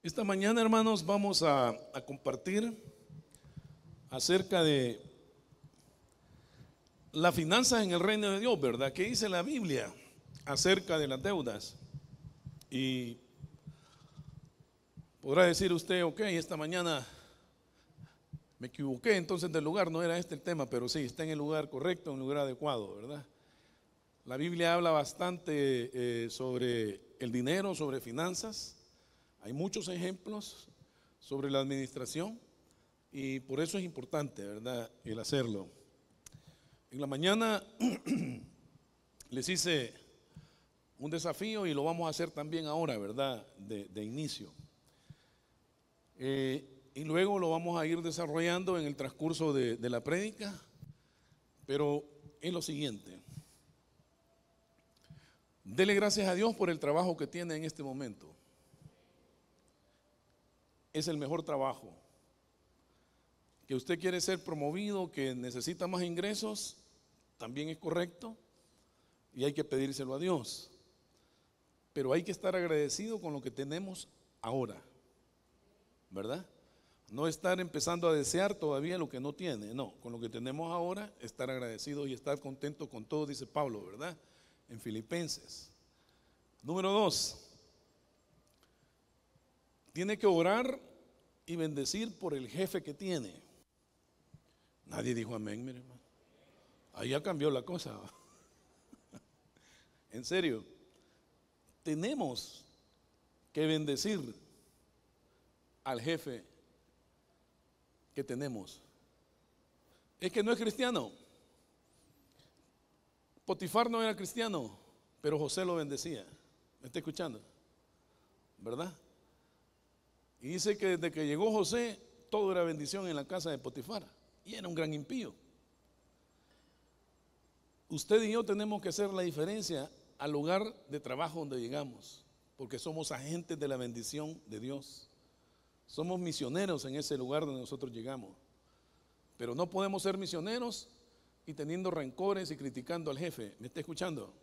Esta mañana, hermanos, vamos a compartir acerca de las finanzas en el reino de Dios, ¿verdad? ¿Qué dice la Biblia acerca de las deudas? Y podrá decir usted, ok, esta mañana me equivoqué entonces del lugar, no era este el tema, pero sí, está en el lugar correcto, en el lugar adecuado, ¿verdad? La Biblia habla bastante sobre el dinero, sobre finanzas. Hay muchos ejemplos sobre la administración y por eso es importante, ¿verdad?, el hacerlo. En la mañana les hice un desafío y lo vamos a hacer también ahora, ¿verdad?, de inicio. Y luego lo vamos a ir desarrollando en el transcurso de la prédica, pero es lo siguiente. Dele gracias a Dios por el trabajo que tiene en este momento. Es el mejor trabajo. Que usted quiere ser promovido, que necesita más ingresos, también es correcto y hay que pedírselo a Dios. Pero hay que estar agradecido con lo que tenemos ahora, ¿verdad? No estar empezando a desear todavía lo que no tiene, no, con lo que tenemos ahora, estar agradecido y estar contento con todo, dice Pablo, ¿verdad? En Filipenses. Número 2. Tiene que orar y bendecir por el jefe que tiene. Nadie dijo amén, mire, hermano. Ahí ya cambió la cosa. En serio, tenemos que bendecir al jefe que tenemos. Es que no es cristiano. Potifar no era cristiano, pero José lo bendecía. ¿Me está escuchando? ¿Verdad? Y dice que desde que llegó José, todo era bendición en la casa de Potifar. Y era un gran impío. Usted y yo tenemos que hacer la diferencia al lugar de trabajo donde llegamos, porque somos agentes de la bendición de Dios. Somos misioneros en ese lugar donde nosotros llegamos. Pero no podemos ser misioneros y teniendo rencores y criticando al jefe. ¿Me está escuchando?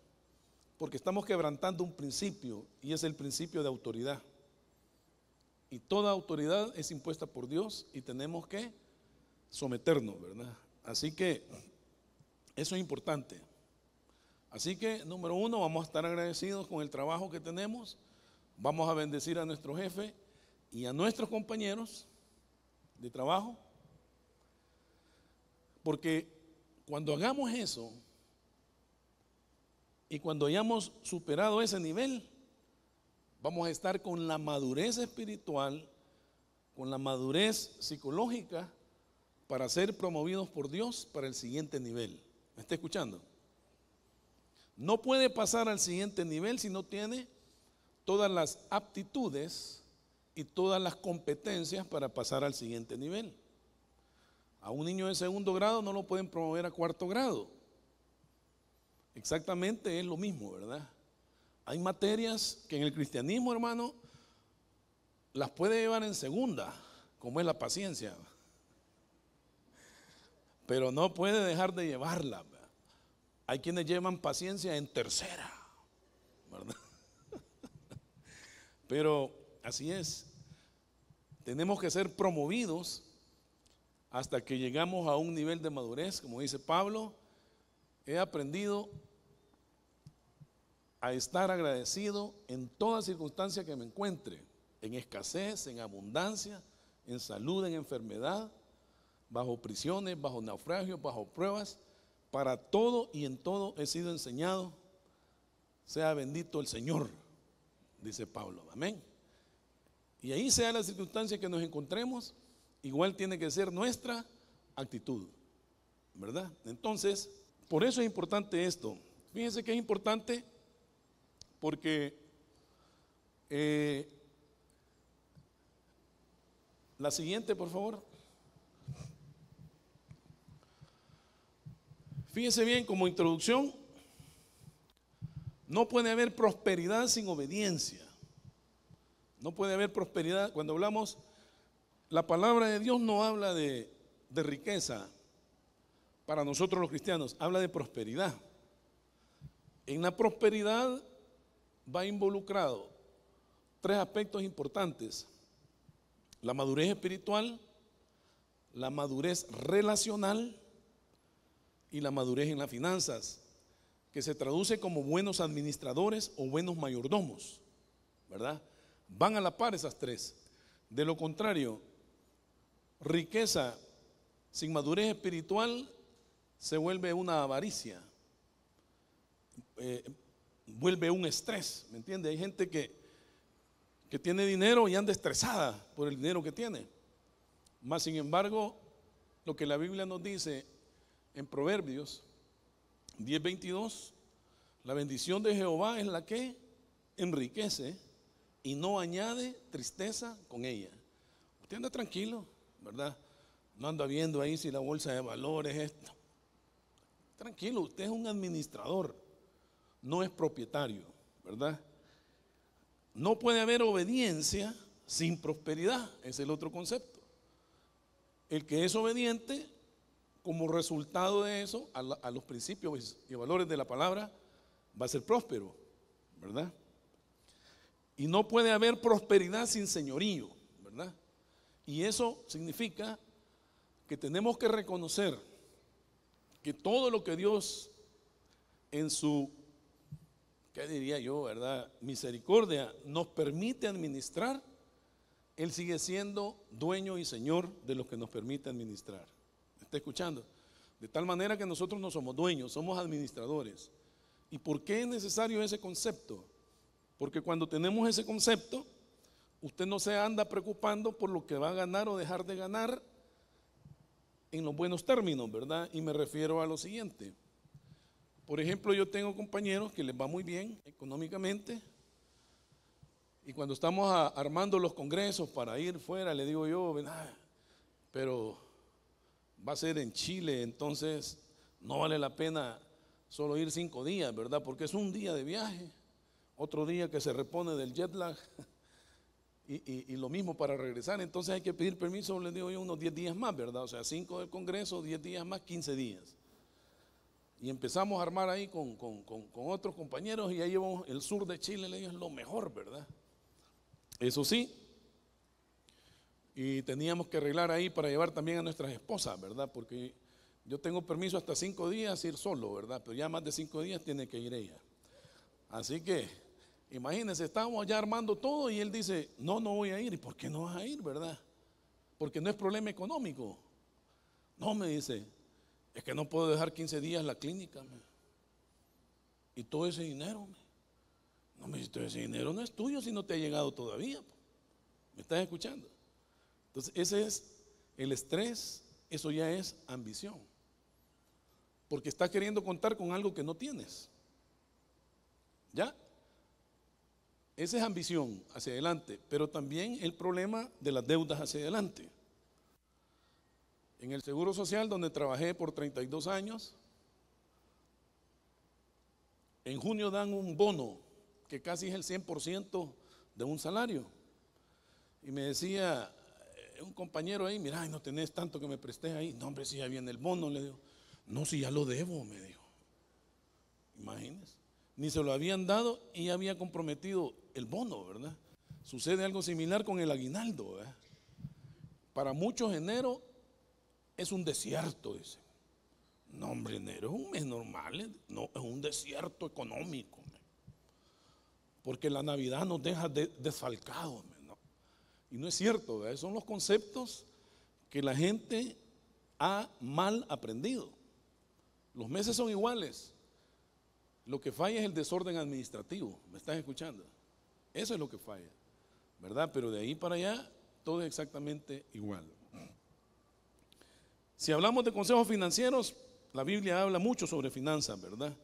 Porque estamos quebrantando un principio y es el principio de autoridad. Y toda autoridad es impuesta por Dios y tenemos que someternos, ¿verdad? Así que eso es importante. Así que, número 1, vamos a estar agradecidos con el trabajo que tenemos. Vamos a bendecir a nuestro jefe y a nuestros compañeros de trabajo. Porque cuando hagamos eso y cuando hayamos superado ese nivel, vamos a estar con la madurez espiritual, con la madurez psicológica para ser promovidos por Dios para el siguiente nivel. ¿Me está escuchando? No puede pasar al siguiente nivel si no tiene todas las aptitudes y todas las competencias para pasar al siguiente nivel. A un niño de segundo grado no lo pueden promover a cuarto grado. Exactamente es lo mismo, ¿verdad? Hay materias que en el cristianismo, hermano, las puede llevar en segunda, como es la paciencia, pero no puede dejar de llevarla. Hay quienes llevan paciencia en tercera, ¿verdad? Pero así es. Tenemos que ser promovidos hasta que llegamos a un nivel de madurez, como dice Pablo. He aprendido a estar agradecido en toda circunstancia que me encuentre, en escasez, en abundancia, en salud, en enfermedad, bajo prisiones, bajo naufragios, bajo pruebas. Para todo y en todo he sido enseñado. Sea bendito el Señor, dice Pablo. Amén. Y ahí sea la circunstancia que nos encontremos, igual tiene que ser nuestra actitud, ¿verdad? Entonces, por eso es importante esto. Fíjense que es importante porque la siguiente, por favor. Fíjense bien, como introducción, no puede haber prosperidad sin obediencia. No puede haber prosperidad. Cuando hablamos, la palabra de Dios no habla de riqueza para nosotros los cristianos, habla de prosperidad. En la prosperidad va involucrado 3 aspectos importantes. La madurez espiritual, la madurez relacional y la madurez en las finanzas, que se traduce como buenos administradores o buenos mayordomos, ¿verdad? Van a la par esas tres. De lo contrario, riqueza sin madurez espiritual se vuelve una avaricia, vuelve un estrés, ¿me entiende? Hay gente que tiene dinero y anda estresada por el dinero que tiene. Mas sin embargo, lo que la Biblia nos dice en Proverbios 10:22, la bendición de Jehová es la que enriquece y no añade tristeza con ella. Usted anda tranquilo, ¿verdad? No anda viendo ahí si la bolsa de valores es esto. Tranquilo, usted es un administrador, no es propietario, ¿verdad? No puede haber obediencia sin prosperidad, es el otro concepto. El que es obediente, como resultado de eso, a los principios y valores de la palabra, va a ser próspero, ¿verdad? Y no puede haber prosperidad sin señorío, ¿verdad? Y eso significa que tenemos que reconocer que todo lo que Dios en su, ¿qué diría yo, verdad? Misericordia nos permite administrar, Él sigue siendo dueño y señor de lo que nos permite administrar. ¿Me está escuchando? De tal manera que nosotros no somos dueños, somos administradores. ¿Y por qué es necesario ese concepto? Porque cuando tenemos ese concepto, usted no se anda preocupando por lo que va a ganar o dejar de ganar en los buenos términos, ¿verdad? Y me refiero a lo siguiente. Por ejemplo, yo tengo compañeros que les va muy bien económicamente y cuando estamos armando los congresos para ir fuera, le digo yo, pero va a ser en Chile, entonces no vale la pena solo ir 5 días, ¿verdad? Porque es un día de viaje, otro día que se repone del jet lag y lo mismo para regresar. Entonces hay que pedir permiso, les digo yo, unos 10 días más, ¿verdad? O sea, 5 del Congreso, 10 días más, 15 días. Y empezamos a armar ahí con otros compañeros y ahí llevamos el sur de Chile, le digo, es lo mejor, ¿verdad? Eso sí, y teníamos que arreglar ahí para llevar también a nuestras esposas, ¿verdad? Porque yo tengo permiso hasta 5 días ir solo, ¿verdad? Pero ya más de 5 días tiene que ir ella. Así que, imagínense, estábamos ya armando todo y él dice, no voy a ir. ¿Y por qué no vas a ir, verdad? Porque no es problema económico. No, me dice, es que no puedo dejar 15 días la clínica. Y todo ese dinero, no me dice, todo ese dinero no es tuyo si no te ha llegado todavía. ¿Me estás escuchando? Entonces, ese es el estrés, eso ya es ambición. Porque estás queriendo contar con algo que no tienes. ¿Ya? Esa es ambición hacia adelante, pero también el problema de las deudas hacia adelante. En el Seguro Social, donde trabajé por 32 años, en junio dan un bono que casi es el 100% de un salario. Y me decía un compañero ahí, mira, no tenés tanto que me prestes ahí. No, hombre, si ya viene el bono, le digo. No, si ya lo debo, me dijo. Imagínense. Ni se lo habían dado y ya había comprometido el bono, ¿verdad? Sucede algo similar con el aguinaldo, ¿verdad? Para muchos enero es un desierto, dice. No, hombre, enero es un mes normal, no, es un desierto económico. Porque la Navidad nos deja desfalcados, ¿no? Y no es cierto, ¿verdad? Son los conceptos que la gente ha mal aprendido. Los meses son iguales. Lo que falla es el desorden administrativo. ¿Me estás escuchando? Eso es lo que falla, ¿verdad? Pero de ahí para allá todo es exactamente igual. Si hablamos de consejos financieros, la Biblia habla mucho sobre finanzas, ¿verdad?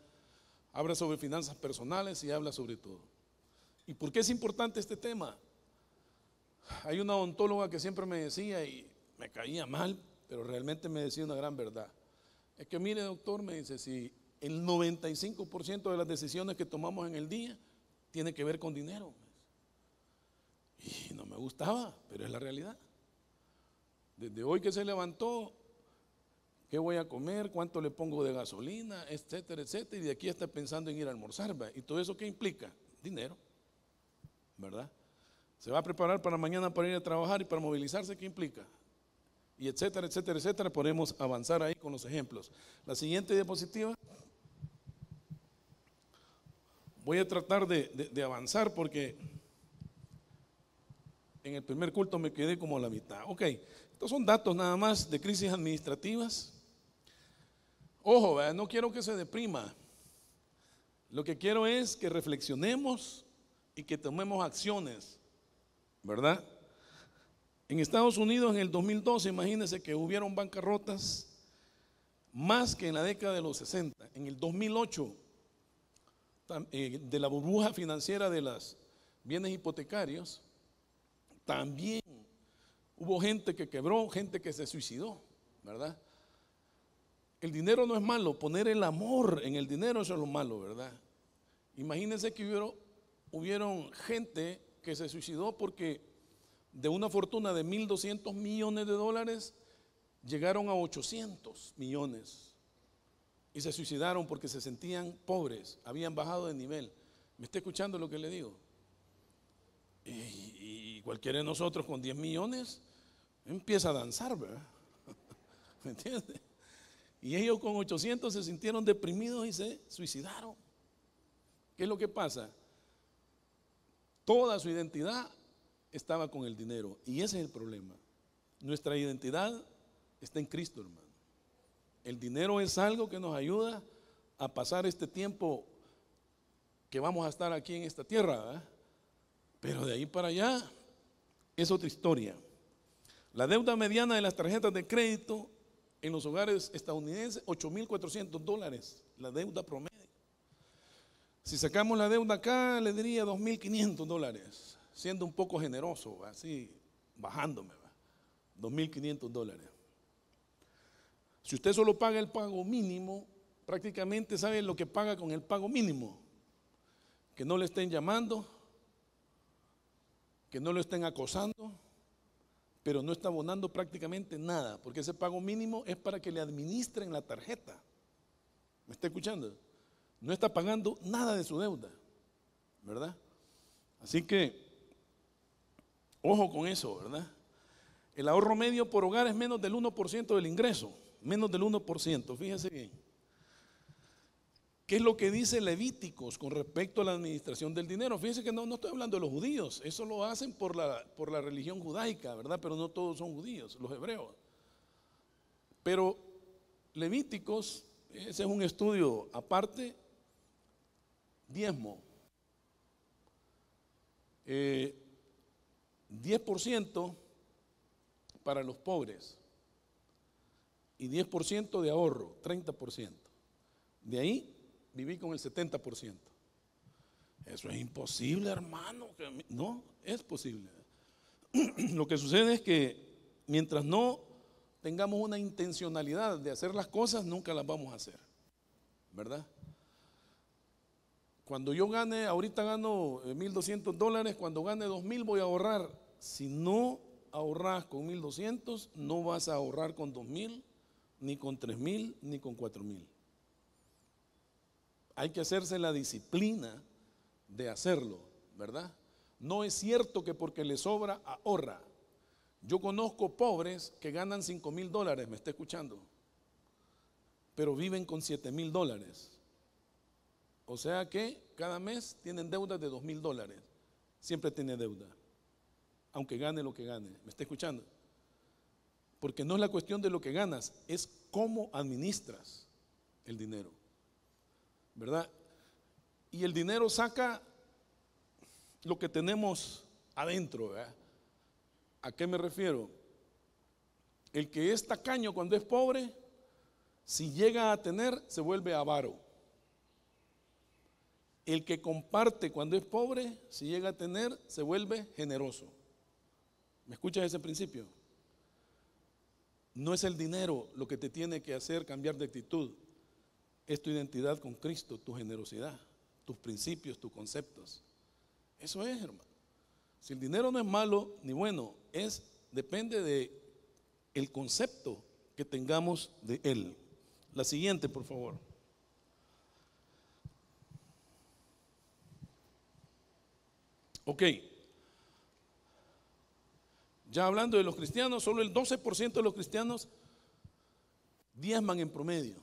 Habla sobre finanzas personales y habla sobre todo. ¿Y por qué es importante este tema? Hay una odontóloga que siempre me decía, y me caía mal, pero realmente me decía una gran verdad. Es que mire, doctor, me dice, si el 95% de las decisiones que tomamos en el día tiene que ver con dinero. Y no me gustaba, pero es la realidad. Desde hoy que se levantó, ¿qué voy a comer? ¿Cuánto le pongo de gasolina? Etcétera, etcétera. Y de aquí está pensando en ir a almorzar, ¿verdad? ¿Y todo eso qué implica? Dinero, ¿verdad? Se va a preparar para mañana para ir a trabajar y para movilizarse, ¿qué implica? Y etcétera, etcétera, etcétera. Podemos avanzar ahí con los ejemplos. La siguiente diapositiva. Voy a tratar de avanzar porque en el primer culto me quedé como a la mitad. Ok, estos son datos nada más de crisis administrativas. Ojo, ¿verdad? No quiero que se deprima. Lo que quiero es que reflexionemos y que tomemos acciones, ¿verdad? En Estados Unidos en el 2012, imagínense que hubieron bancarrotas más que en la década de los 60. En el 2008, de la burbuja financiera de los bienes hipotecarios, también hubo gente que quebró, gente que se suicidó, ¿verdad? El dinero no es malo, poner el amor en el dinero, eso es lo malo, ¿verdad? Imagínense que hubieron gente que se suicidó porque de una fortuna de 1.200 millones de dólares llegaron a 800 millones y se suicidaron porque se sentían pobres, habían bajado de nivel. ¿Me está escuchando lo que le digo? Y cualquiera de nosotros con 10 millones empieza a danzar, ¿verdad? ¿Me entiende? Y ellos con 800 se sintieron deprimidos y se suicidaron. ¿Qué es lo que pasa? Toda su identidad estaba con el dinero y ese es el problema. Nuestra identidad está en Cristo, hermano. El dinero es algo que nos ayuda a pasar este tiempo que vamos a estar aquí en esta tierra, ¿verdad? Pero de ahí para allá es otra historia. La deuda mediana de las tarjetas de crédito en los hogares estadounidenses, $8,400, la deuda promedio. Si sacamos la deuda acá, le diría $2,500, siendo un poco generoso, así bajándome, $2,500. Si usted solo paga el pago mínimo, prácticamente sabe lo que paga con el pago mínimo. Que no le estén llamando, que no lo estén acosando, pero no está abonando prácticamente nada, porque ese pago mínimo es para que le administren la tarjeta. ¿Me está escuchando? No está pagando nada de su deuda, ¿verdad? Así que, ojo con eso, ¿verdad? El ahorro medio por hogar es menos del 1% del ingreso, menos del 1%, fíjese bien. ¿Qué es lo que dice Levíticos con respecto a la administración del dinero? Fíjense que no estoy hablando de los judíos, eso lo hacen por la religión judaica, ¿verdad? Pero no todos son judíos, los hebreos. Pero Levíticos, ese es un estudio aparte, diezmo. 10% para los pobres y 10% de ahorro, 30%. De ahí viví con el 70%. Eso es imposible, hermano. No, es posible. Lo que sucede es que mientras no tengamos una intencionalidad de hacer las cosas, nunca las vamos a hacer, ¿verdad? Cuando yo gane, ahorita gano $1,200, cuando gane 2,000 voy a ahorrar. Si no ahorras con 1,200, no vas a ahorrar con 2,000, ni con 3,000, ni con 4,000. Hay que hacerse la disciplina de hacerlo, ¿verdad? No es cierto que porque le sobra ahorra. Yo conozco pobres que ganan $5,000, ¿me está escuchando? Pero viven con $7,000. O sea que cada mes tienen deudas de $2,000. Siempre tiene deuda, aunque gane lo que gane. ¿Me está escuchando? Porque no es la cuestión de lo que ganas, es cómo administras el dinero, ¿verdad? Y el dinero saca lo que tenemos adentro, ¿verdad? ¿A qué me refiero? El que es tacaño cuando es pobre, si llega a tener, se vuelve avaro. El que comparte cuando es pobre, si llega a tener, se vuelve generoso. ¿Me escuchas ese principio? No es el dinero lo que te tiene que hacer cambiar de actitud. Es tu identidad con Cristo, tu generosidad, tus principios, tus conceptos. Eso es, hermano. Si el dinero no es malo ni bueno, depende de el concepto que tengamos de él. La siguiente, por favor. Ok. Ya hablando de los cristianos, solo el 12% de los cristianos diezman en promedio,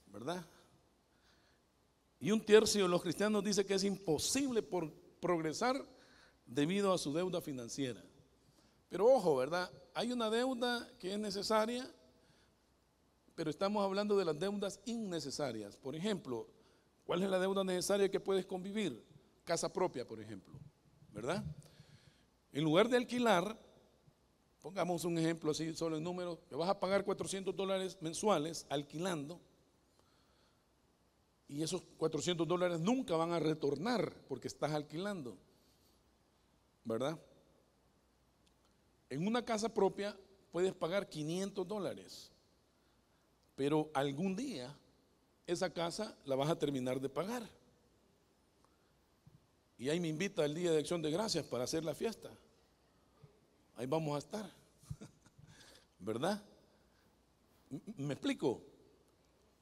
¿verdad? Y un tercio de los cristianos dice que es imposible progresar debido a su deuda financiera. Pero ojo, ¿verdad? Hay una deuda que es necesaria, pero estamos hablando de las deudas innecesarias. Por ejemplo, ¿cuál es la deuda necesaria que puedes convivir? Casa propia, por ejemplo, ¿verdad? En lugar de alquilar, pongamos un ejemplo así, solo en números, que vas a pagar $400 mensuales alquilando, y esos $400 nunca van a retornar porque estás alquilando, ¿verdad? En una casa propia puedes pagar $500, pero algún día esa casa la vas a terminar de pagar. Y ahí me invita el Día de Acción de Gracias para hacer la fiesta. Ahí vamos a estar, ¿verdad? ¿Me explico?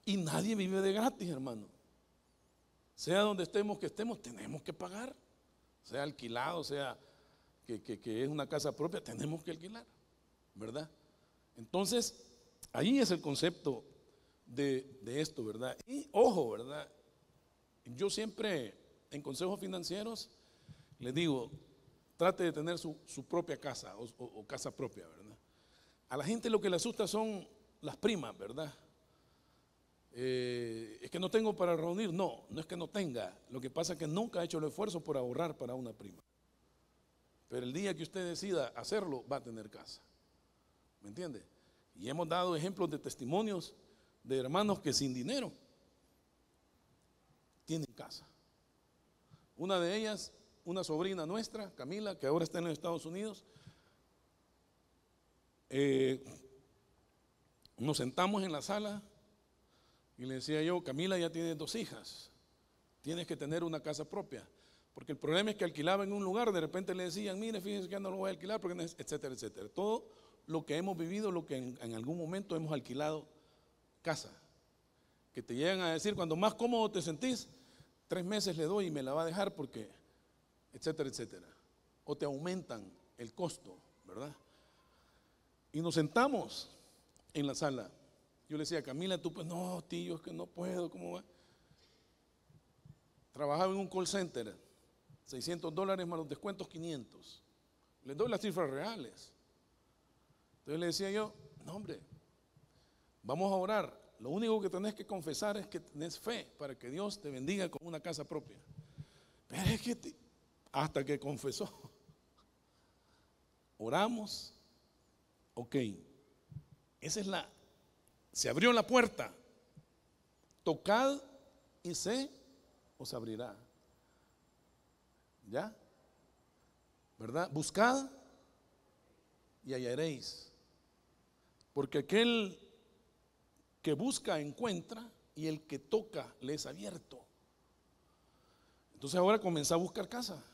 Y nadie vive de gratis, hermano. Sea donde estemos, que estemos, tenemos que pagar. Sea alquilado, sea que es una casa propia, tenemos que alquilar, ¿verdad? Entonces, ahí es el concepto de esto, ¿verdad? Y ojo, ¿verdad? Yo siempre en consejos financieros les digo, trate de tener su propia casa o casa propia, ¿verdad? A la gente lo que le asusta son las primas, ¿verdad? Es que no tengo para reunir. No, no es que no tenga. Lo que pasa es que nunca ha hecho el esfuerzo por ahorrar para una prima. Pero el día que usted decida hacerlo, va a tener casa. ¿Me entiende? Y hemos dado ejemplos de testimonios de hermanos que sin dinero tienen casa. Una de ellas, una sobrina nuestra, Camila, que ahora está en los Estados Unidos, nos sentamos en la sala y le decía yo, Camila ya tiene 2 hijas, tienes que tener una casa propia. Porque el problema es que alquilaba en un lugar, de repente le decían, mire, fíjense que ya no lo voy a alquilar, porque etcétera, etcétera. Todo lo que hemos vivido, lo que en algún momento hemos alquilado casa. Que te llegan a decir, cuando más cómodo te sentís, 3 meses le doy y me la va a dejar porque, etcétera, etcétera. O te aumentan el costo, ¿verdad? Y nos sentamos en la sala. Yo le decía, Camila, tú pues, no, tío, es que no puedo, ¿cómo va? Trabajaba en un call center, $600 más los descuentos, 500. Les doy las cifras reales. Entonces le decía yo, no hombre, vamos a orar. Lo único que tenés que confesar es que tenés fe para que Dios te bendiga con una casa propia. Pero es que hasta que confesó, oramos, ok, esa es se abrió la puerta, tocad y se os abrirá. ¿Ya? ¿Verdad? Buscad y hallaréis. Porque aquel que busca encuentra y el que toca le es abierto. Entonces ahora comenzá a buscar casa.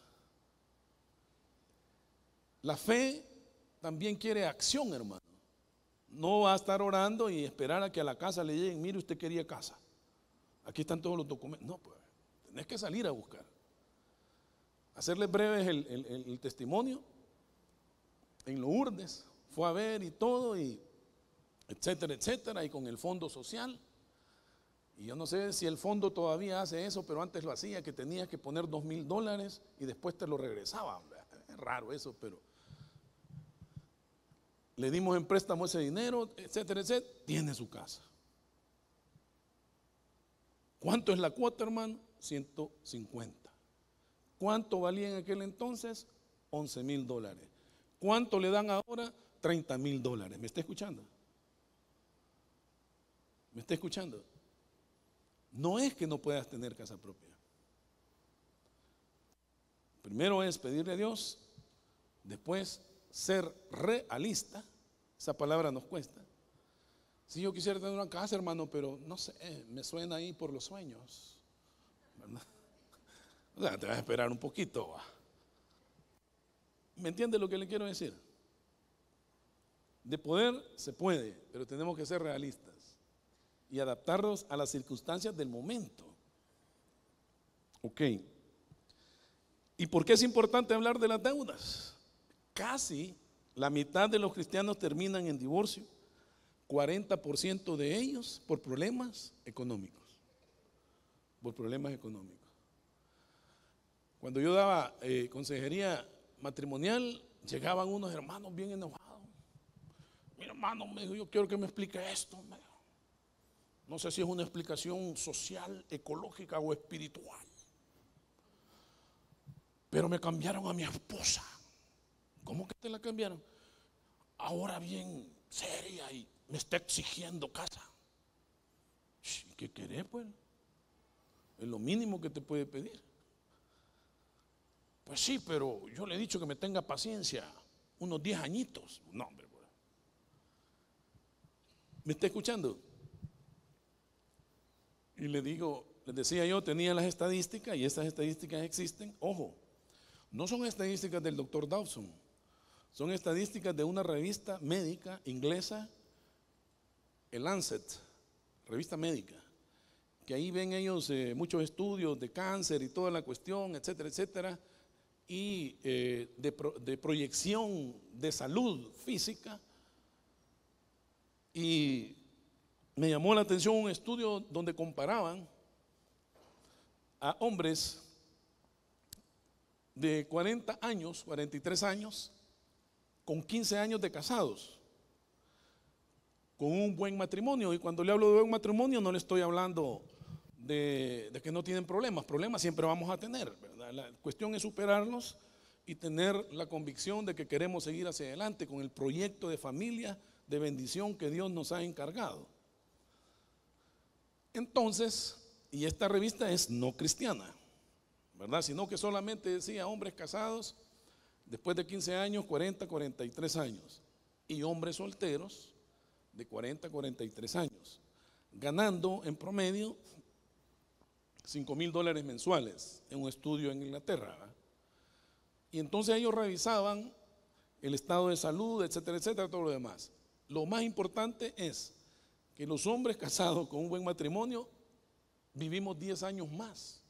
La fe también quiere acción, hermano. No va a estar orando y esperar a que a la casa le lleguen, mire, usted quería casa, aquí están todos los documentos. No, pues tenés que salir a buscar. Hacerles breves el testimonio. En Lourdes fue a ver y todo, y etcétera, etcétera, y con el fondo social. Y yo no sé si el fondo todavía hace eso, pero antes lo hacía, que tenías que poner $2,000 y después te lo regresaba. Es raro eso, pero le dimos en préstamo ese dinero, etcétera, etcétera. Tiene su casa. ¿Cuánto es la cuota, hermano? 150. ¿Cuánto valía en aquel entonces? $11,000. ¿Cuánto le dan ahora? $30,000. ¿Me está escuchando? ¿Me está escuchando? No es que no puedas tener casa propia. Primero es pedirle a Dios, después ser realista. Esa palabra nos cuesta. Si yo quisiera tener una casa, hermano, pero no sé, me suena ahí por los sueños, ¿verdad? O sea, te vas a esperar un poquito, ¿va? ¿Me entiende lo que le quiero decir? De poder se puede, pero tenemos que ser realistas y adaptarnos a las circunstancias del momento. Ok. ¿Y por qué es importante hablar de las deudas? Casi La mitad de los cristianos terminan en divorcio, 40% de ellos por problemas económicos. Por problemas económicos. Cuando yo daba consejería matrimonial, llegaban unos hermanos bien enojados. Mi hermano me dijo, yo quiero que me explique esto. No sé si es una explicación social, ecológica o espiritual. Pero me cambiaron a mi esposa. ¿Cómo que te la cambiaron? Ahora bien seria y me está exigiendo casa. ¿Qué querés, pues? Es lo mínimo que te puede pedir. Pues sí, pero yo le he dicho que me tenga paciencia, unos 10 añitos. No, hombre, pues. ¿Me está escuchando? Y le digo, les decía yo, tenía las estadísticas y esas estadísticas existen. Ojo, no son estadísticas del doctor Dawson, son estadísticas de una revista médica inglesa, el Lancet, revista médica, que ahí ven ellos muchos estudios de cáncer y toda la cuestión, etcétera, etcétera, y de proyección de salud física. Y me llamó la atención un estudio donde comparaban a hombres de 40 años, 43 años, con 15 años de casados, con un buen matrimonio. Y cuando le hablo de buen matrimonio no le estoy hablando de que no tienen problemas siempre vamos a tener, ¿verdad? La cuestión es superarlos y tener la convicción de que queremos seguir hacia adelante con el proyecto de familia, de bendición que Dios nos ha encargado. Entonces, y esta revista es no cristiana, ¿verdad? Sino que solamente decía hombres casados después de 15 años, 40, 43 años, y hombres solteros de 40, 43 años, ganando en promedio $5,000 mensuales en un estudio en Inglaterra, ¿verdad? Y entonces ellos revisaban el estado de salud, etcétera, etcétera, todo lo demás. Lo más importante es que los hombres casados con un buen matrimonio vivimos 10 años más.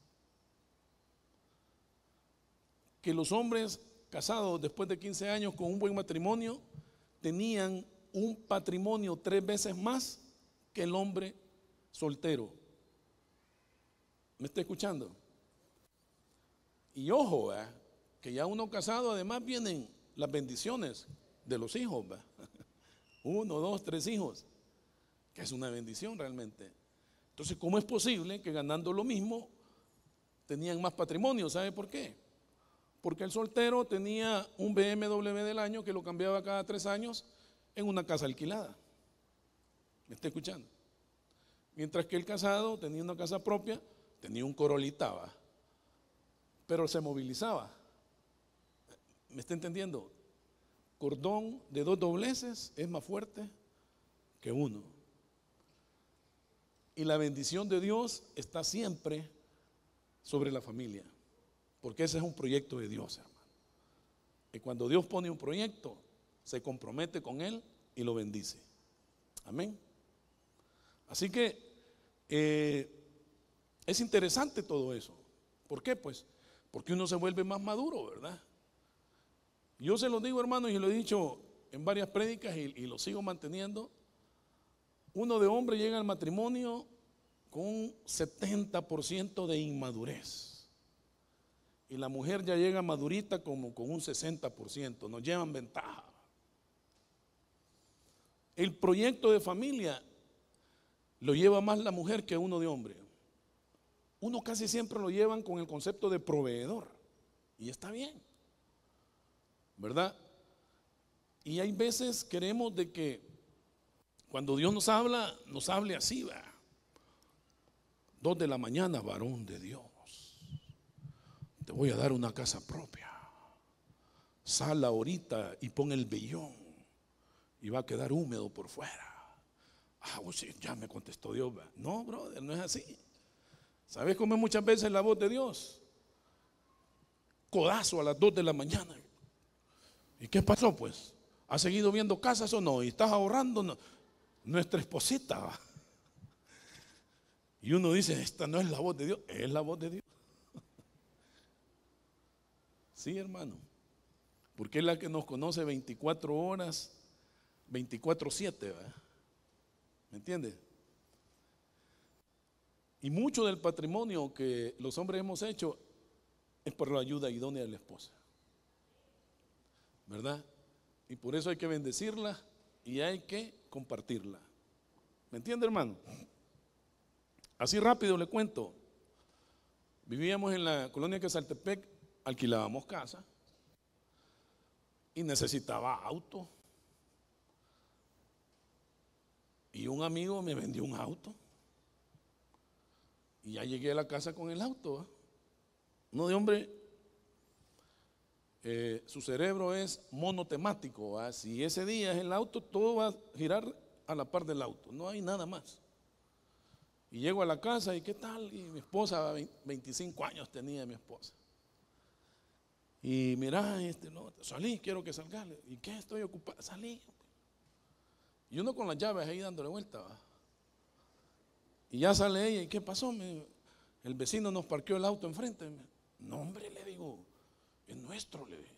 Que los hombres casados después de 15 años con un buen matrimonio tenían un patrimonio 3 veces más que el hombre soltero. ¿Me está escuchando? Y ojo, que ya uno casado además vienen las bendiciones de los hijos, 1, 2, 3 hijos, que es una bendición realmente. Entonces, ¿cómo es posible que ganando lo mismo tenían más patrimonio? ¿Sabe por qué? Porque el soltero tenía un BMW del año que lo cambiaba cada 3 años en una casa alquilada. ¿Me está escuchando? Mientras que el casado tenía una casa propia, tenía un Corolita, pero se movilizaba. ¿Me está entendiendo? Cordón de 2 dobleces es más fuerte que uno. Y la bendición de Dios está siempre sobre la familia, porque ese es un proyecto de Dios, hermano. Y cuando Dios pone un proyecto, se compromete con él y lo bendice. Amén. Así que es interesante todo eso. ¿Por qué? Pues porque uno se vuelve más maduro, ¿verdad? Yo se lo digo, hermano, y lo he dicho en varias prédicas y lo sigo manteniendo. Uno de hombre llega al matrimonio con un 70% de inmadurez. Y la mujer ya llega madurita como con un 60%. Nos llevan ventaja. El proyecto de familia lo lleva más la mujer que uno de hombre. Uno casi siempre lo llevan con el concepto de proveedor. Y está bien, ¿verdad? Y hay veces queremos de que cuando Dios nos habla, nos hable así, va. 2 de la mañana, varón de Dios, te voy a dar una casa propia. Sal ahorita y pon el vellón y va a quedar húmedo por fuera. Pues sí, ya me contestó Dios, va. No, brother, no es así. ¿Sabes cómo es muchas veces la voz de Dios? Codazo a las 2 de la mañana. ¿Y qué pasó pues? ¿Has seguido viendo casas o no? ¿Y estás ahorrando? No. Nuestra esposita, ¿va? Y uno dice, esta no es la voz de Dios. Es la voz de Dios. Sí, hermano. porque es la que nos conoce 24 horas, 24/7, ¿verdad? ¿Me entiende? Y mucho del patrimonio que los hombres hemos hecho es por la ayuda idónea de la esposa, ¿verdad? Y por eso hay que bendecirla y hay que compartirla. ¿Me entiende, hermano? Así rápido le cuento. Vivíamos en la colonia Quesaltepec, alquilábamos casa y necesitaba auto. Y un amigo me vendió un auto. Y ya llegué a la casa con el auto, ¿eh? No, de hombre, su cerebro es monotemático, ¿eh? Si ese día es el auto, todo va a girar a la par del auto, no hay nada más. Y llego a la casa y ¿qué tal? Y mi esposa, 25 años tenía mi esposa. Y mira, no, salí, quiero que salga. ¿Y qué? Estoy ocupado. Salí. Y uno con las llaves ahí dándole vuelta, ¿va? Y ya sale ella, ¿y qué pasó? El vecino nos parqueó el auto enfrente. No, hombre, le digo, es nuestro, le dije.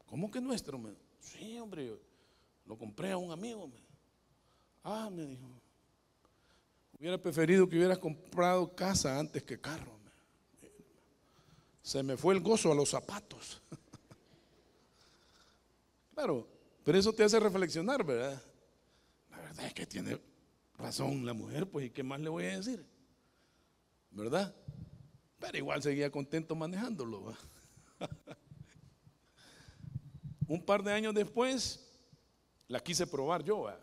¿Cómo que es nuestro? Sí, hombre, lo compré a un amigo. Ah, me dijo, hubiera preferido que hubieras comprado casa antes que carro. Se me fue el gozo a los zapatos. Claro, pero eso te hace reflexionar, ¿verdad? La verdad es que tiene razón la mujer, pues, ¿y qué más le voy a decir? ¿Verdad? Pero igual seguía contento manejándolo, ¿va? Un par de años después, la quise probar yo, ¿va?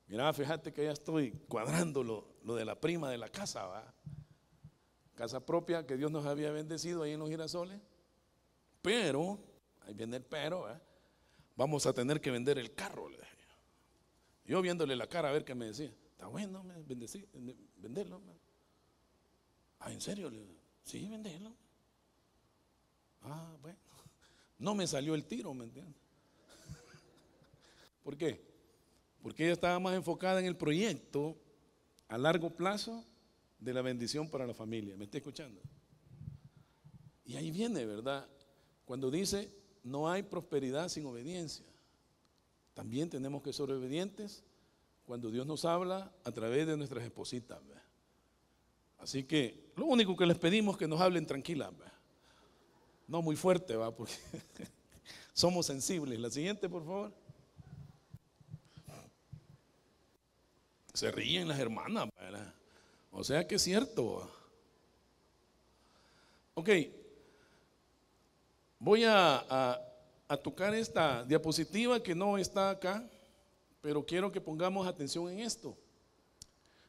Mira, fíjate que ya estoy cuadrando lo de la prima de la casa, ¿va? Casa propia que Dios nos había bendecido ahí en los Girasoles. Pero, ahí viene el pero, ¿va? Vamos a tener que vender el carro, le dije. Yo viéndole la cara a ver qué me decía. Está bueno, venderlo. Ah, ¿en serio? Sí, venderlo. Ah, bueno. No me salió el tiro, ¿me entiendes? ¿Por qué? Porque ella estaba más enfocada en el proyecto a largo plazo de la bendición para la familia. ¿Me está escuchando? Y ahí viene, ¿verdad? Cuando dice, no hay prosperidad sin obediencia. También tenemos que ser obedientes cuando Dios nos habla a través de nuestras espositas, ¿verdad? Así que lo único que les pedimos es que nos hablen tranquilas, ¿verdad? No muy fuerte, ¿va? Porque somos sensibles. La siguiente, por favor. Se ríen las hermanas, ¿verdad? O sea que es cierto, ¿va? Ok, voy a tocar esta diapositiva que no está acá, pero quiero que pongamos atención en esto.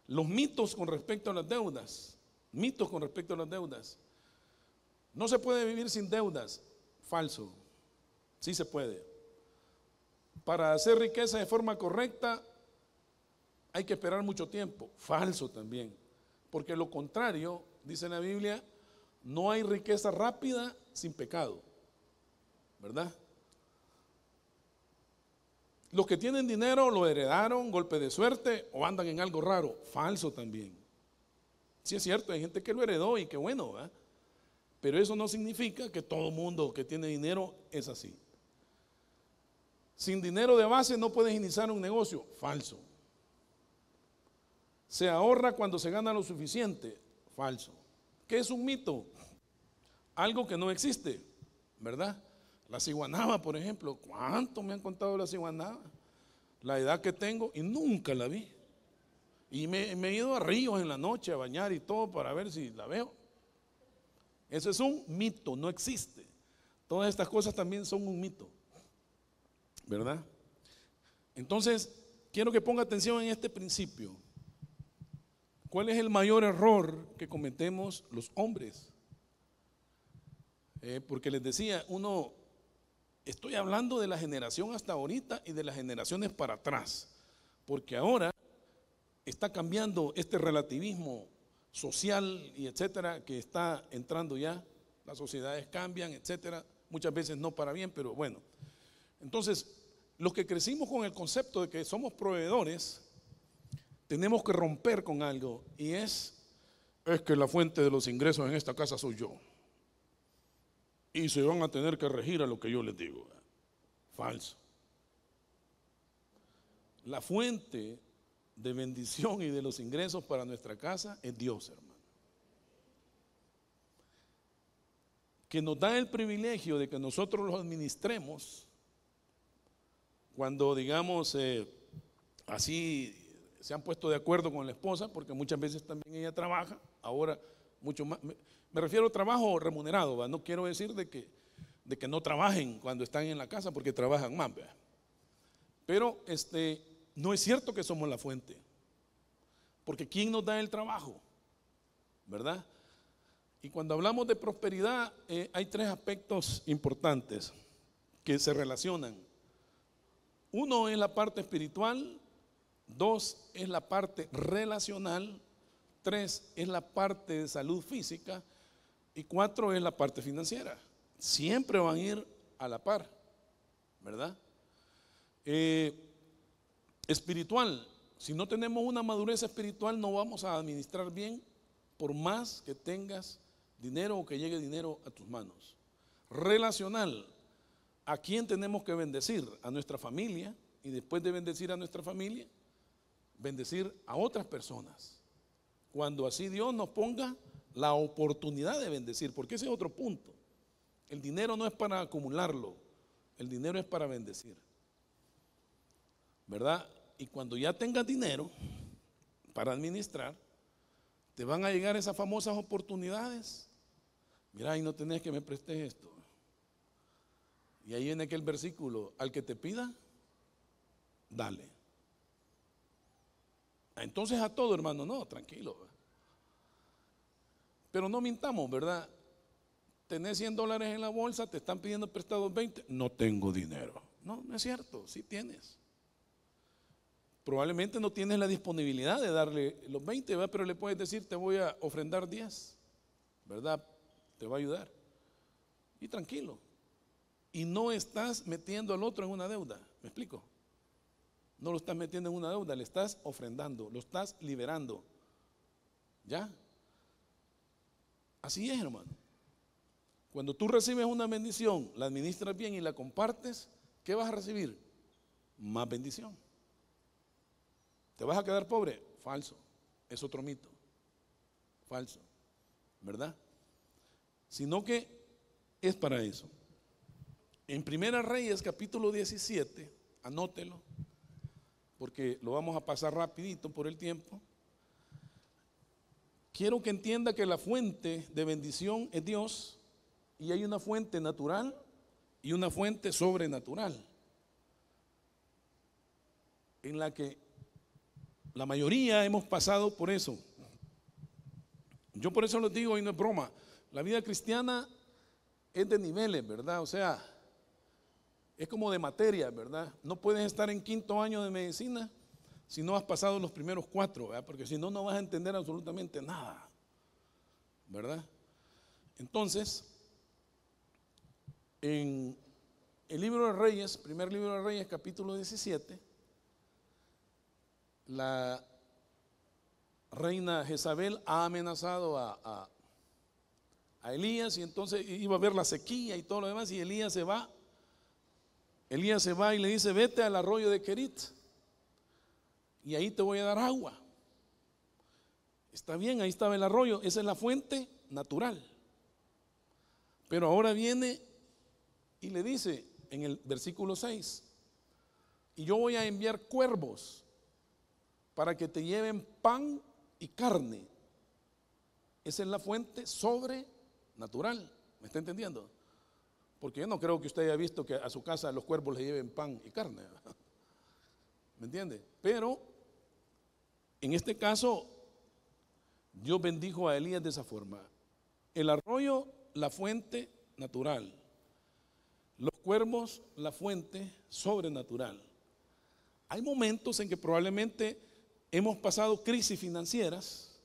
Los mitos con respecto a las deudas. Mitos con respecto a las deudas. No se puede vivir sin deudas. Falso. Sí se puede. Para hacer riqueza de forma correcta hay que esperar mucho tiempo. Falso también. Porque lo contrario, dice la Biblia, no hay riqueza rápida sin pecado. ¿Verdad? Los que tienen dinero lo heredaron, golpe de suerte, o andan en algo raro. Falso también. Sí es cierto, hay gente que lo heredó y qué bueno, ¿verdad? Pero eso no significa que todo mundo que tiene dinero es así. Sin dinero de base no puedes iniciar un negocio. Falso. Se ahorra cuando se gana lo suficiente. Falso. ¿Qué es un mito? Algo que no existe, ¿verdad? La ciguanaba, por ejemplo. ¿Cuánto me han contado la ciguanaba? La edad que tengo y nunca la vi. Y me he ido a ríos en la noche a bañar y todo para ver si la veo. Eso es un mito, no existe. Todas estas cosas también son un mito, ¿verdad? Entonces, quiero que ponga atención en este principio. ¿Cuál es el mayor error que cometemos los hombres? Porque les decía, estoy hablando de la generación hasta ahorita y de las generaciones para atrás, porque ahora está cambiando este relativismo social y etcétera, que está entrando ya. Las sociedades cambian, etcétera, muchas veces no para bien, pero bueno. Entonces, los que crecimos con el concepto de que somos proveedores, tenemos que romper con algo, y es que la fuente de los ingresos en esta casa soy yo. y se van a tener que regir a lo que yo les digo. Falso. La fuente de bendición y de los ingresos para nuestra casa es Dios, hermano. Que nos da el privilegio de que nosotros los administremos cuando, digamos, así se han puesto de acuerdo con la esposa, porque muchas veces también ella trabaja, ahora mucho más, me refiero a trabajo remunerado, ¿va? No quiero decir de que no trabajen cuando están en la casa, porque trabajan más, ¿va? Pero no es cierto que somos la fuente, porque ¿quién nos da el trabajo? ¿Verdad? Y cuando hablamos de prosperidad, hay tres aspectos importantes que se relacionan. Uno es la parte espiritual, dos es la parte relacional, tres es la parte de salud física y cuatro es la parte financiera. Siempre van a ir a la par, ¿verdad? Espiritual, si no tenemos una madurez espiritual no vamos a administrar bien por más que tengas dinero o que llegue dinero a tus manos. Relacional, ¿a quién tenemos que bendecir? A nuestra familia, y después de bendecir a nuestra familia, bendecir a otras personas. Cuando así Dios nos ponga la oportunidad de bendecir, porque ese es otro punto. El dinero no es para acumularlo, el dinero es para bendecir, ¿verdad? Y cuando ya tengas dinero para administrar, te van a llegar esas famosas oportunidades. Mira, y no tenés que me prestes esto. Y ahí viene aquel versículo: al que te pida, dale. Entonces a todo, hermano, no, tranquilo. Pero no mintamos, ¿verdad? Tenés $100 en la bolsa, te están pidiendo prestados 20, no tengo dinero. No, no es cierto, sí tienes. Probablemente no tienes la disponibilidad de darle los 20, ¿verdad? Pero le puedes decir, te voy a ofrendar 10, ¿verdad? Te va a ayudar. Y tranquilo. Y no estás metiendo al otro en una deuda, ¿me explico? No lo estás metiendo en una deuda, le estás ofrendando, lo estás liberando. ¿Ya? Así es, hermano. Cuando tú recibes una bendición, la administras bien y la compartes, ¿qué vas a recibir? Más bendición. ¿Te vas a quedar pobre? Falso. Es otro mito. Falso. ¿Verdad? Sino que es para eso. En Primera Reyes, capítulo 17, anótelo, porque lo vamos a pasar rapidito por el tiempo. Quiero que entienda que la fuente de bendición es Dios, y hay una fuente natural y una fuente sobrenatural, en la que la mayoría hemos pasado por eso. Yo por eso les digo, y no es broma, la vida cristiana es de niveles, ¿verdad? O sea, es como de materia, ¿verdad? No puedes estar en 5º año de medicina si no has pasado los primeros 4, ¿verdad? Porque si no, no vas a entender absolutamente nada, ¿verdad? Entonces, en el libro de Reyes, primer libro de Reyes, capítulo 17, la reina Jezabel ha amenazado a Elías, y entonces iba a haber la sequía y todo lo demás, y Elías se va y le dice, vete al arroyo de Querit y ahí te voy a dar agua. Está bien, ahí estaba el arroyo, esa es la fuente natural. Pero ahora viene y le dice en el versículo 6, y yo voy a enviar cuervos para que te lleven pan y carne. Esa es la fuente sobrenatural. ¿Me está entendiendo? Porque yo no creo que usted haya visto que a su casa los cuervos le lleven pan y carne. ¿Me entiende? Pero en este caso Dios bendijo a Elías de esa forma. El arroyo, la fuente natural. Los cuervos, la fuente sobrenatural. Hay momentos en que probablemente hemos pasado crisis financieras,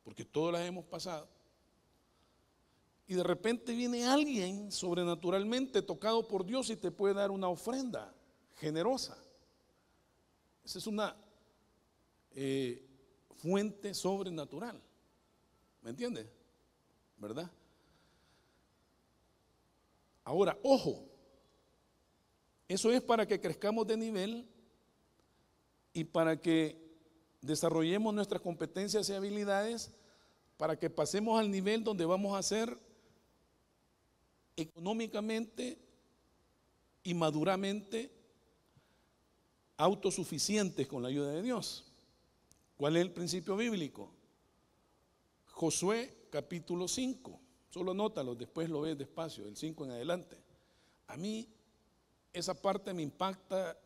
porque todas las hemos pasado, y de repente viene alguien sobrenaturalmente tocado por Dios y te puede dar una ofrenda generosa. Esa es una fuente sobrenatural. ¿Me entiende? ¿Verdad? Ahora, ojo, eso es para que crezcamos de nivel y para que desarrollemos nuestras competencias y habilidades, para que pasemos al nivel donde vamos a ser económicamente y maduramente autosuficientes con la ayuda de Dios. ¿Cuál es el principio bíblico? Josué capítulo 5, solo anótalo, después lo ves despacio, del 5 en adelante. A mí esa parte me impacta,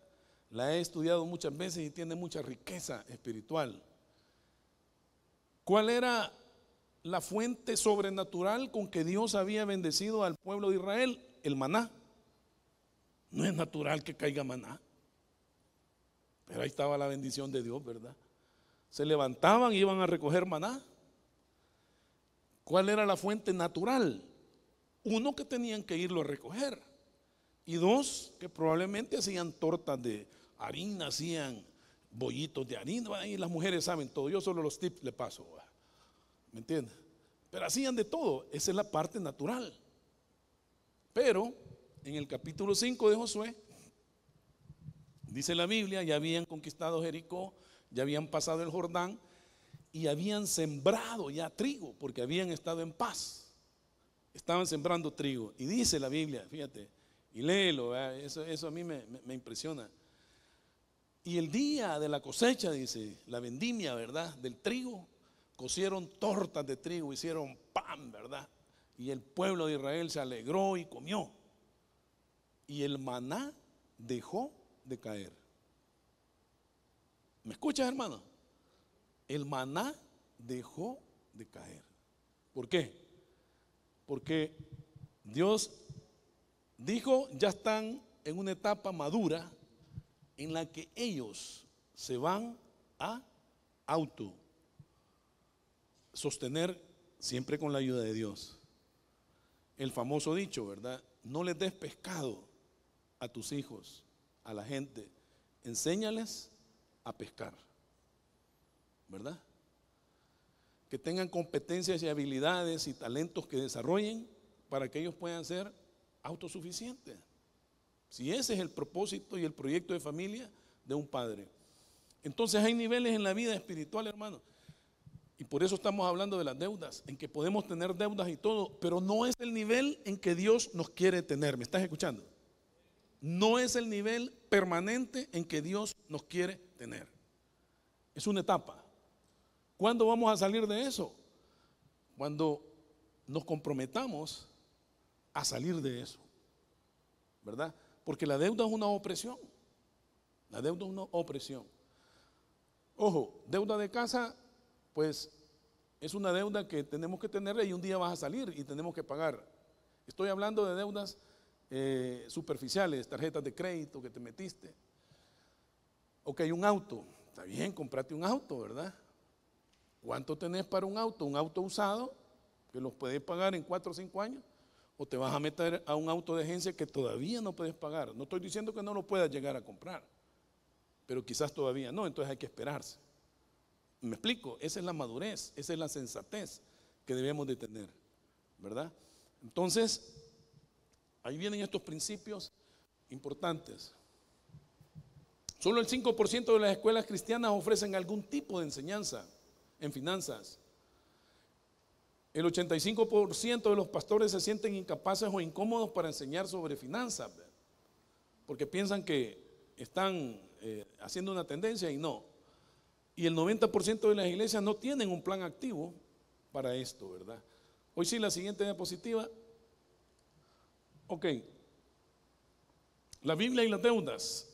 la he estudiado muchas veces y tiene mucha riqueza espiritual. ¿Cuál era la fuente sobrenatural con que Dios había bendecido al pueblo de Israel? El maná. No es natural que caiga maná, pero ahí estaba la bendición de Dios, ¿verdad? Se levantaban y iban a recoger maná. ¿Cuál era la fuente natural? Uno, que tenían que irlo a recoger, y dos, que probablemente hacían tortas de harina, hacían bollitos de harina, y las mujeres saben todo, yo solo los tips le paso, ¿me entiendes? Pero hacían de todo, esa es la parte natural. Pero en el capítulo 5 de Josué, dice la Biblia, ya habían conquistado Jericó, ya habían pasado el Jordán y habían sembrado ya trigo, porque habían estado en paz. Estaban sembrando trigo. Y dice la Biblia, fíjate, y léelo, eso a mí me impresiona. Y el día de la cosecha, dice, la vendimia, ¿verdad?, del trigo, cocieron tortas de trigo, hicieron pan, ¿verdad? Y el pueblo de Israel se alegró y comió. Y el maná dejó de caer. ¿Me escuchas, hermano? El maná dejó de caer. ¿Por qué? Porque Dios dijo, ya están en una etapa madura en la que ellos se van a sostener siempre con la ayuda de Dios. El famoso dicho, ¿verdad? No les des pescado a tus hijos, a la gente, enséñales a pescar, ¿verdad? Que tengan competencias y habilidades y talentos que desarrollen para que ellos puedan ser autosuficientes. Si ese es el propósito y el proyecto de familia de un padre. Entonces hay niveles en la vida espiritual, hermano. Y por eso estamos hablando de las deudas, en que podemos tener deudas y todo, pero no es el nivel en que Dios nos quiere tener. ¿Me estás escuchando? No es el nivel permanente en que Dios nos quiere tener. Es una etapa. ¿Cuándo vamos a salir de eso? Cuando nos comprometamos a salir de eso, ¿verdad? Porque la deuda es una opresión. La deuda es una opresión. Ojo, deuda de casa, pues es una deuda que tenemos que tener y un día vas a salir y tenemos que pagar. Estoy hablando de deudas superficiales, tarjetas de crédito que te metiste. Ok, un auto, está bien, comprate un auto, ¿verdad? ¿Cuánto tenés para un auto? Un auto usado, que los puedes pagar en 4 o 5 años, o te vas a meter a un auto de agencia que todavía no puedes pagar. No estoy diciendo que no lo puedas llegar a comprar, pero quizás todavía no, entonces hay que esperarse. ¿Me explico? Esa es la madurez, esa es la sensatez que debemos de tener, ¿verdad? Entonces, ahí vienen estos principios importantes. Solo el 5% de las escuelas cristianas ofrecen algún tipo de enseñanza en finanzas. El 85% de los pastores se sienten incapaces o incómodos para enseñar sobre finanzas, porque piensan que están haciendo una tendencia y no. Y el 90% de las iglesias no tienen un plan activo para esto, ¿verdad? Hoy sí, la siguiente diapositiva. Ok. La Biblia y las deudas.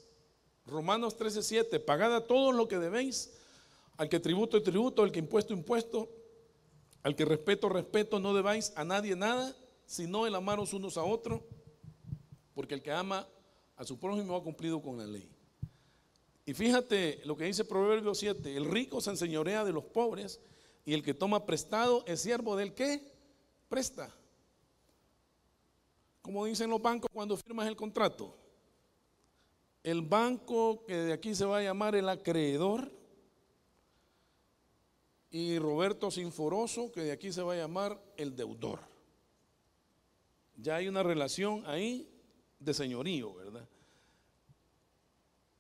Romanos 13:7. Pagad a todos lo que debéis, al que tributo, tributo, al que impuesto, impuesto, al que respeto, respeto. No debáis a nadie nada, sino el amaros unos a otros, porque el que ama a su prójimo ha cumplido con la ley. Y fíjate lo que dice Proverbios 7, el rico se enseñorea de los pobres y el que toma prestado es siervo del que presta. Como dicen los bancos cuando firmas el contrato, el banco que de aquí se va a llamar el acreedor y Roberto Sinforoso que de aquí se va a llamar el deudor. Ya hay una relación ahí de señorío, ¿verdad?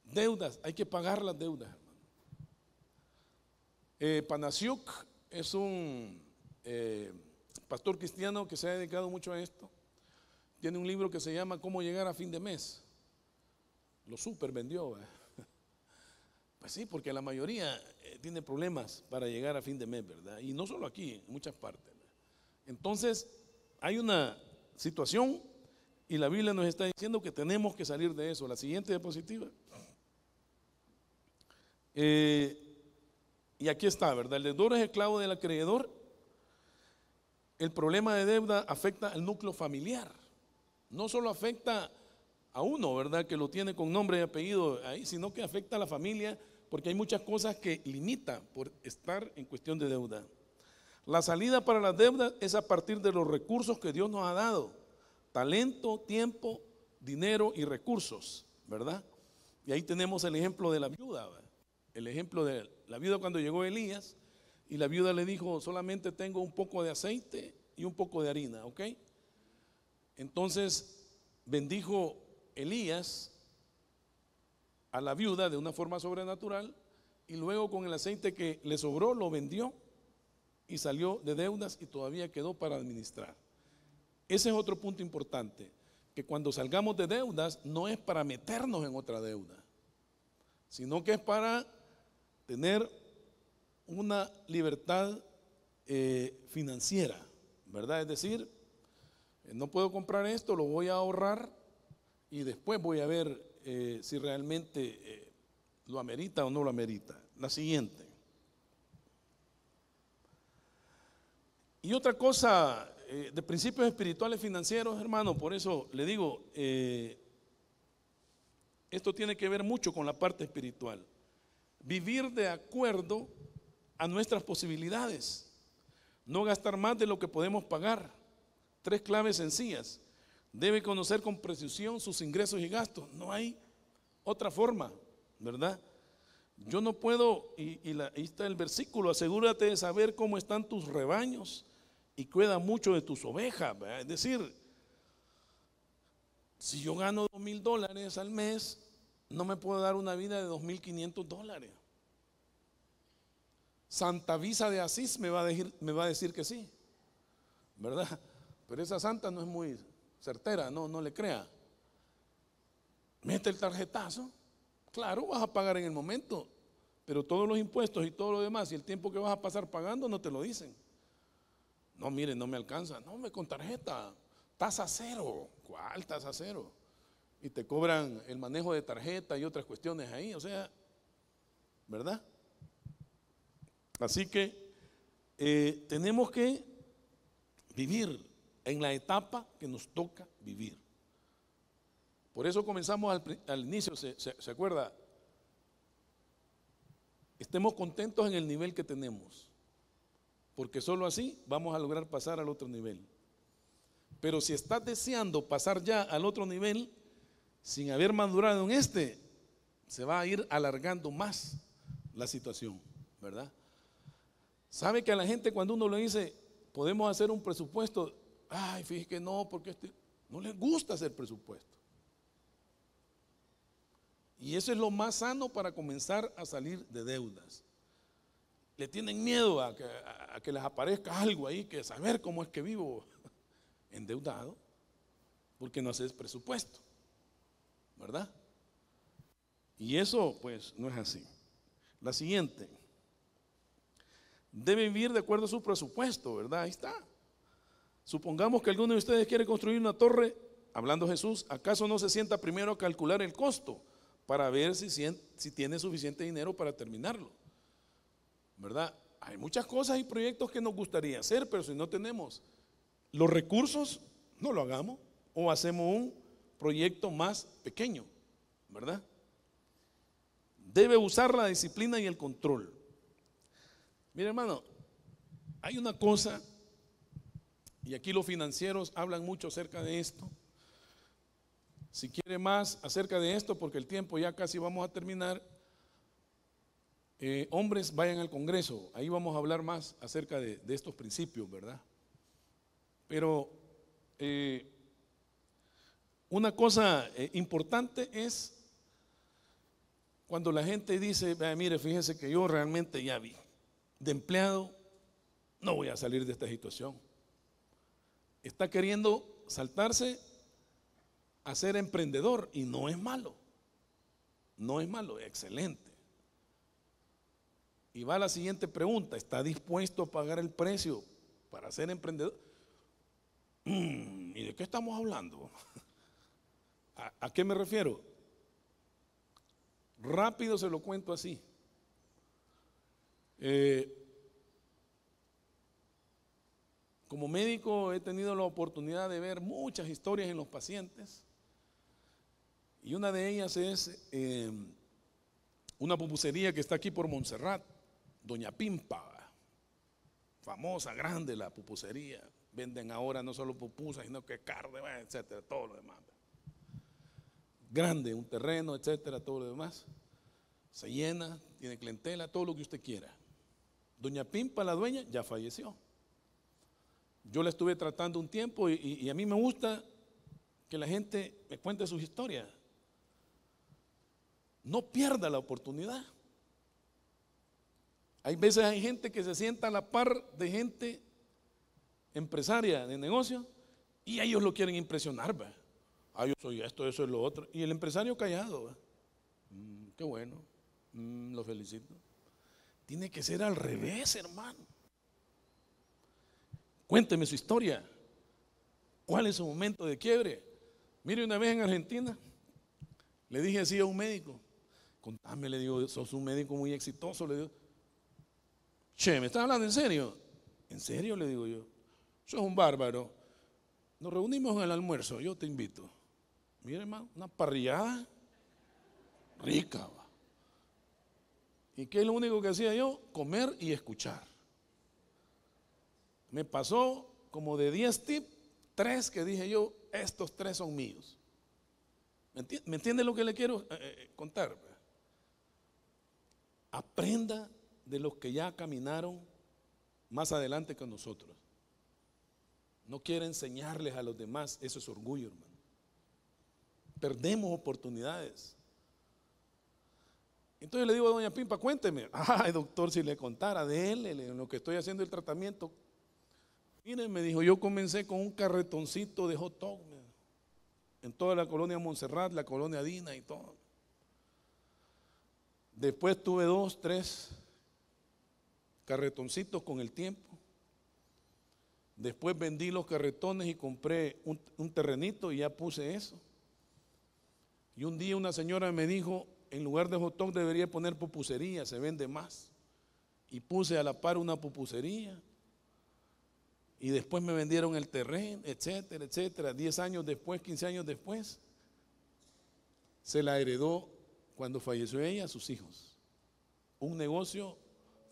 Deudas, hay que pagar las deudas, hermano. Panasiuk es un pastor cristiano que se ha dedicado mucho a esto. Tiene un libro que se llama Cómo llegar a fin de mes. Lo super vendió, ¿verdad? Pues sí, porque la mayoría tiene problemas para llegar a fin de mes, ¿verdad? Y no solo aquí, en muchas partes, ¿verdad? Entonces, hay una situación y la Biblia nos está diciendo que tenemos que salir de eso. La siguiente diapositiva. Y aquí está, ¿verdad? El deudor es esclavo del acreedor. El problema de deuda afecta al núcleo familiar. No solo afecta a uno, ¿verdad? Que lo tiene con nombre y apellido ahí, sino que afecta a la familia, porque hay muchas cosas que limita por estar en cuestión de deuda. La salida para las deudas es a partir de los recursos que Dios nos ha dado: talento, tiempo, dinero y recursos, ¿verdad? Y ahí tenemos el ejemplo de la viuda, ¿verdad? El ejemplo de la viuda cuando llegó Elías y la viuda le dijo: solamente tengo un poco de aceite y un poco de harina, ¿ok? Entonces bendijo Elías a la viuda de una forma sobrenatural y luego con el aceite que le sobró lo vendió y salió de deudas y todavía quedó para administrar. Ese es otro punto importante, que cuando salgamos de deudas no es para meternos en otra deuda, sino que es para tener una libertad financiera, ¿verdad? Es decir, no puedo comprar esto, lo voy a ahorrar y después voy a ver si realmente lo amerita o no lo amerita. La siguiente. Y otra cosa de principios espirituales financieros, hermano, por eso le digo, esto tiene que ver mucho con la parte espiritual. Vivir de acuerdo a nuestras posibilidades, no gastar más de lo que podemos pagar. 3 claves sencillas. Debe conocer con precisión sus ingresos y gastos. No hay otra forma, ¿verdad? Yo no puedo, ahí está el versículo: asegúrate de saber cómo están tus rebaños y cuida mucho de tus ovejas, ¿verdad? Es decir, si yo gano $2,000 al mes, no me puedo dar una vida de $2,500. Santa Visa de Asís me va a decir que sí, ¿verdad? Pero esa santa no es muy certera, no le crea. Mete el tarjetazo, claro, vas a pagar en el momento, pero todos los impuestos y todo lo demás y el tiempo que vas a pasar pagando no te lo dicen. No, mire, no me alcanza. No, con tarjeta, tasa cero. ¿Cuál tasa cero? Y te cobran el manejo de tarjeta y otras cuestiones ahí, o sea, ¿verdad? Así que tenemos que vivir en la etapa que nos toca vivir. Por eso comenzamos al inicio, ¿se acuerda? Estemos contentos en el nivel que tenemos, porque solo así vamos a lograr pasar al otro nivel. Pero si estás deseando pasar ya al otro nivel sin haber madurado en este, se va a ir alargando más la situación, ¿verdad? ¿Sabe que a la gente cuando uno le dice podemos hacer un presupuesto? Ay, fíjese que no, porque no les gusta hacer presupuesto. Y eso es lo más sano para comenzar a salir de deudas. Le tienen miedo a que les aparezca algo ahí, que saber cómo es que vivo endeudado, porque no haces presupuesto, ¿verdad? Y eso pues no es así. La siguiente. Debe vivir de acuerdo a su presupuesto, ¿verdad? Ahí está. Supongamos que alguno de ustedes quiere construir una torre, hablando Jesús, ¿acaso no se sienta primero a calcular el costo para ver si tiene suficiente dinero para terminarlo? ¿Verdad? Hay muchas cosas y proyectos que nos gustaría hacer, pero si no tenemos los recursos, no lo hagamos o hacemos un proyecto más pequeño, ¿verdad? Debe usar la disciplina y el control. Mira, hermano, hay una cosa, y aquí los financieros hablan mucho acerca de esto. Si quiere más acerca de esto, porque el tiempo ya casi vamos a terminar, hombres, vayan al Congreso, ahí vamos a hablar más acerca de estos principios, ¿verdad? Pero Una cosa importante es cuando la gente dice, mire, fíjese que yo realmente ya vi, de empleado no voy a salir de esta situación. Está queriendo saltarse a ser emprendedor y no es malo. No es malo, es excelente. Y va la siguiente pregunta: ¿está dispuesto a pagar el precio para ser emprendedor? ¿Y de qué estamos hablando? ¿A qué me refiero? Rápido se lo cuento así. Como médico he tenido la oportunidad de ver muchas historias en los pacientes, y una de ellas es una pupusería que está aquí por Montserrat, Doña Pimpa, famosa, grande la pupusería. Venden ahora no solo pupusas, sino que carne, etcétera, todo lo demás. Grande, un terreno, etcétera, todo lo demás. Se llena, tiene clientela, todo lo que usted quiera. Doña Pimpa, la dueña, ya falleció. Yo la estuve tratando un tiempo y a mí me gusta que la gente me cuente sus historias. No pierda la oportunidad. Hay veces hay gente que se sienta a la par de gente empresaria de negocio y ellos lo quieren impresionar, ¿va? Yo soy esto, eso es lo otro. Y el empresario callado, ¿va? Qué bueno, lo felicito. Tiene que ser al revés, hermano. Cuénteme su historia. ¿Cuál es su momento de quiebre? Mire, una vez en Argentina le dije así a un médico: contame, le digo, sos un médico muy exitoso. Le digo, che, ¿me estás hablando en serio? ¿En serio? Le digo yo. Sos un bárbaro. Nos reunimos en el almuerzo, yo te invito. Mire, hermano, una parrillada rica, ¿va? ¿Y qué es lo único que hacía yo? Comer y escuchar. Me pasó como de 10 tips, 3 que dije yo, estos 3 son míos. ¿Me entiende lo que le quiero contar? Aprenda de los que ya caminaron más adelante que nosotros. No quiere enseñarles a los demás, eso es orgullo, hermano. Perdemos oportunidades. Entonces le digo a doña Pimpa, cuénteme. Ay, doctor, si le contara de él, en lo que estoy haciendo el tratamiento. Miren, me dijo, yo comencé con un carretoncito de hot dog en toda la colonia Montserrat, la colonia Dina y todo. Después tuve 2, 3 carretoncitos con el tiempo. Después vendí los carretones y compré un terrenito y ya puse eso. Y un día una señora me dijo, en lugar de hot dog debería poner pupusería, se vende más. Y puse a la par una pupusería. Y después me vendieron el terreno, etcétera, etcétera. 10 años después, 15 años después, se la heredó cuando falleció ella a sus hijos. Un negocio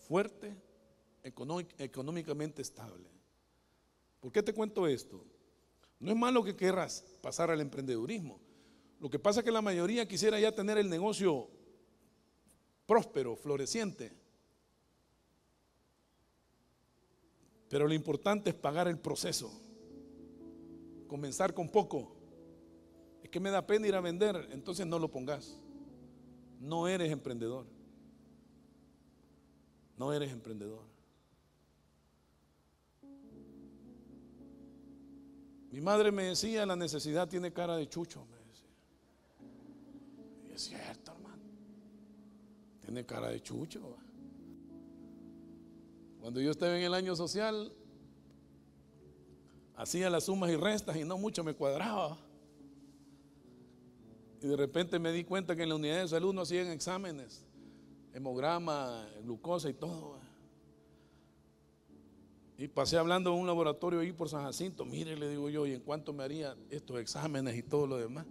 fuerte, económicamente estable. ¿Por qué te cuento esto? No es malo que querrás pasar al emprendedurismo. Lo que pasa es que la mayoría quisiera ya tener el negocio próspero, floreciente. Pero lo importante es pagar el proceso. Comenzar con poco. Es que me da pena ir a vender, entonces no lo pongas. No eres emprendedor. No eres emprendedor. Mi madre me decía, la necesidad tiene cara de chucho, me decía. Y es cierto, hermano. Tiene cara de chucho. Cuando yo estaba en el año social, hacía las sumas y restas y no mucho me cuadraba. Y de repente me di cuenta que en la unidad de salud no hacían exámenes, hemograma, glucosa y todo. Y pasé hablando en un laboratorio ahí por San Jacinto. Mire, le digo yo, ¿y en cuánto me haría estos exámenes y todo lo demás?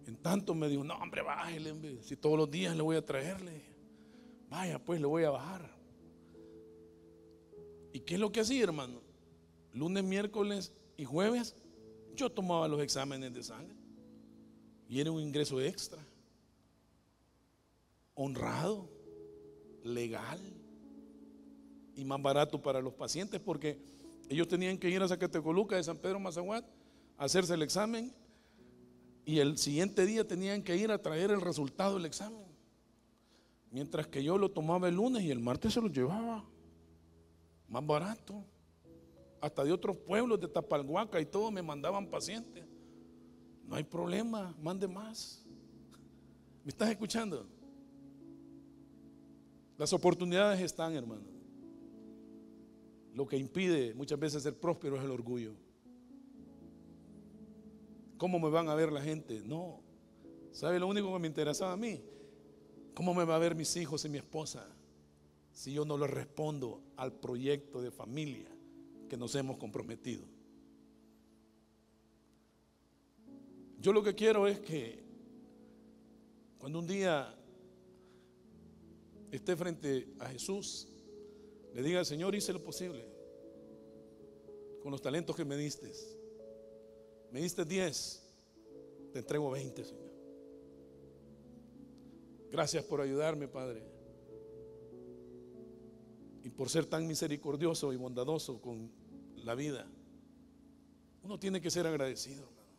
En tanto me dijo, no, hombre, bájale, si todos los días le voy a traerle. Vaya, pues le voy a bajar. ¿Y qué es lo que hacía, hermano? Lunes, miércoles y jueves yo tomaba los exámenes de sangre y era un ingreso extra, honrado, legal y más barato para los pacientes, porque ellos tenían que ir a Zacatecoluca de San Pedro Mazahuat a hacerse el examen Y el siguiente día tenían que ir a traer el resultado del examen. Mientras que yo lo tomaba el lunes y el martes se lo llevaba. Más barato. Hasta de otros pueblos, de Tapalhuaca y todo, me mandaban pacientes. No hay problema, mande más. ¿Me estás escuchando? Las oportunidades están, hermano. Lo que impide muchas veces ser próspero es el orgullo. ¿Cómo me van a ver la gente? No. ¿Sabe lo único que me interesaba a mí? ¿Cómo me va a ver mis hijos y mi esposa si yo no les respondo al proyecto de familia que nos hemos comprometido? Yo lo que quiero es que cuando un día esté frente a Jesús, le diga: Señor, hice lo posible con los talentos que me diste. Me diste 10, te entrego 20, Señor. Gracias por ayudarme, Padre, y por ser tan misericordioso y bondadoso con la vida. Uno tiene que ser agradecido, hermano,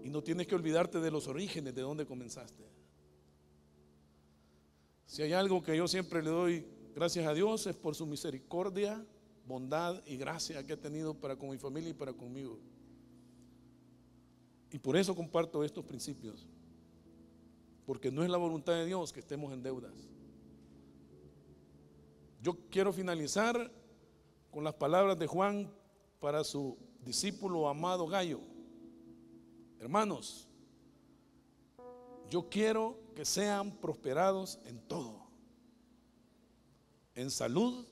y no tienes que olvidarte de los orígenes, de dónde comenzaste. Si hay algo que yo siempre le doy gracias a Dios, es por su misericordia, bondad y gracia que ha tenido para con mi familia y para conmigo. Y por eso comparto estos principios, porque no es la voluntad de Dios que estemos en deudas. Yo quiero finalizar con las palabras de Juan para su discípulo amado Gallo. Hermanos, yo quiero que sean prosperados en todo, en salud,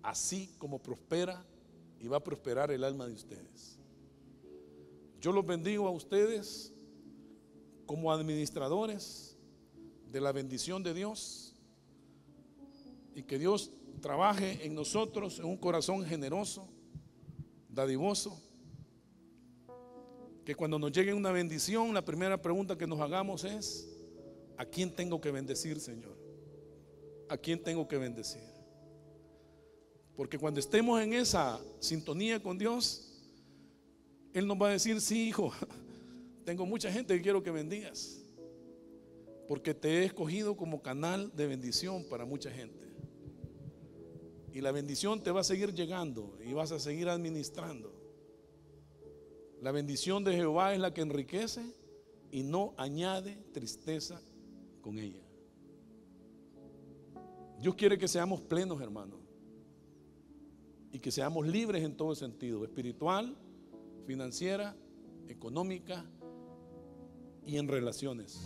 así como prospera y va a prosperar el alma de ustedes. Yo los bendigo a ustedes como administradores de la bendición de Dios, y que Dios trabaje en nosotros en un corazón generoso, dadivoso, que cuando nos llegue una bendición, la primera pregunta que nos hagamos es: ¿a quién tengo que bendecir, Señor? ¿A quién tengo que bendecir? Porque cuando estemos en esa sintonía con Dios, Él nos va a decir: sí, hijo, tengo mucha gente que quiero que bendigas, porque te he escogido como canal de bendición para mucha gente. Y la bendición te va a seguir llegando y vas a seguir administrando. La bendición de Jehová es la que enriquece y no añade tristeza con ella. Dios quiere que seamos plenos, hermanos, y que seamos libres en todo sentido: espiritual, financiera, económica y en relaciones.